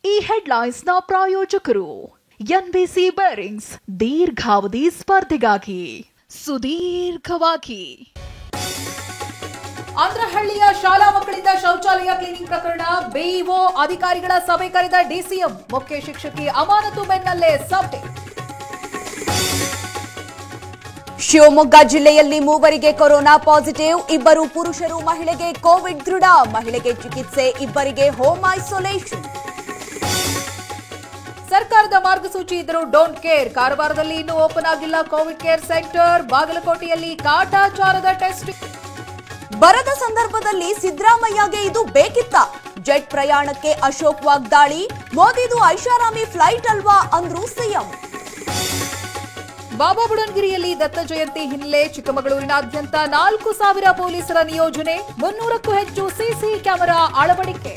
ಈ ಹೆಡ್ಲೈನ್ಸ್ ನ ಪ್ರಾಯೋಜಕರು ಎನ್ಬಿಸಿ ಬೇರಿಂಗ್ಸ್ ದೀರ್ಘಾವಧಿ ಸ್ಪರ್ಧೆಗಾಗಿ ಸುದೀರ್ಘವಾಗಿ. ಆಂಧ್ರಹಳ್ಳಿಯ ಶಾಲಾ ಮಕ್ಕಳಿಂದ ಶೌಚಾಲಯ ಕ್ಲೀನಿಂಗ್ ಪ್ರಕರಣ, ಬಿಇಒ ಅಧಿಕಾರಿಗಳ ಸಭೆ ಕರೆದ ಡಿಸಿಎಂ, ಮುಖ್ಯ ಶಿಕ್ಷಕಿ ಅಮಾನತು ಬೆನ್ನಲ್ಲೇ ಸಭೆ. ಶಿವಮೊಗ್ಗ ಜಿಲ್ಲೆಯಲ್ಲಿ 3 ಕೊರೋನಾ ಪಾಸಿಟಿವ್, 2 ಪುರುಷರು, ಮಹಿಳೆಗೆ ಕೋವಿಡ್ ದೃಢ, ಮಹಿಳೆಗೆ ಚಿಕಿತ್ಸೆ, 2ರಿಗೆ ಹೋಮ್ ಐಸೋಲೇಷನ್. ಸರ್ಕಾರದ ಮಾರ್ಗಸೂಚಿ ಇದ್ದರೂ ಡೋಂಟ್ ಕೇರ್, ಕಾರವಾರದಲ್ಲಿ ಇನ್ನೂ ಓಪನ್ ಆಗಿಲ್ಲ ಕೋವಿಡ್ ಕೇರ್ ಸೆಂಟರ್, ಬಾಗಲಕೋಟೆಯಲ್ಲಿ ಕಾಟಾಚಾರದ ಟೆಸ್ಟ್. ಬರದ ಸಂದರ್ಭದಲ್ಲಿ ಸಿದ್ದರಾಮಯ್ಯಗೆ ಇದು ಬೇಕಿತ್ತ? ಜೆಟ್ ಪ್ರಯಾಣಕ್ಕೆ ಅಶೋಕ್ ವಾಗ್ದಾಳಿ, ಮೋದಿದು ಐಷಾರಾಮಿ ಫ್ಲೈಟ್ ಅಲ್ವಾ ಅಂದ್ರು ಸಿಎಂ. ಬಾಬಾ ಬುಡನ್ಗಿರಿಯಲ್ಲಿ ದತ್ತ ಜಯಂತಿ ಹಿನ್ನೆಲೆ ಚಿಕ್ಕಮಗಳೂರಿನಾದ್ಯಂತ 4,000 ಪೊಲೀಸರ ನಿಯೋಜನೆ, 300ಕ್ಕೂ ಹೆಚ್ಚು ಸಿಸಿ ಕ್ಯಾಮೆರಾ ಅಳವಡಿಕೆ.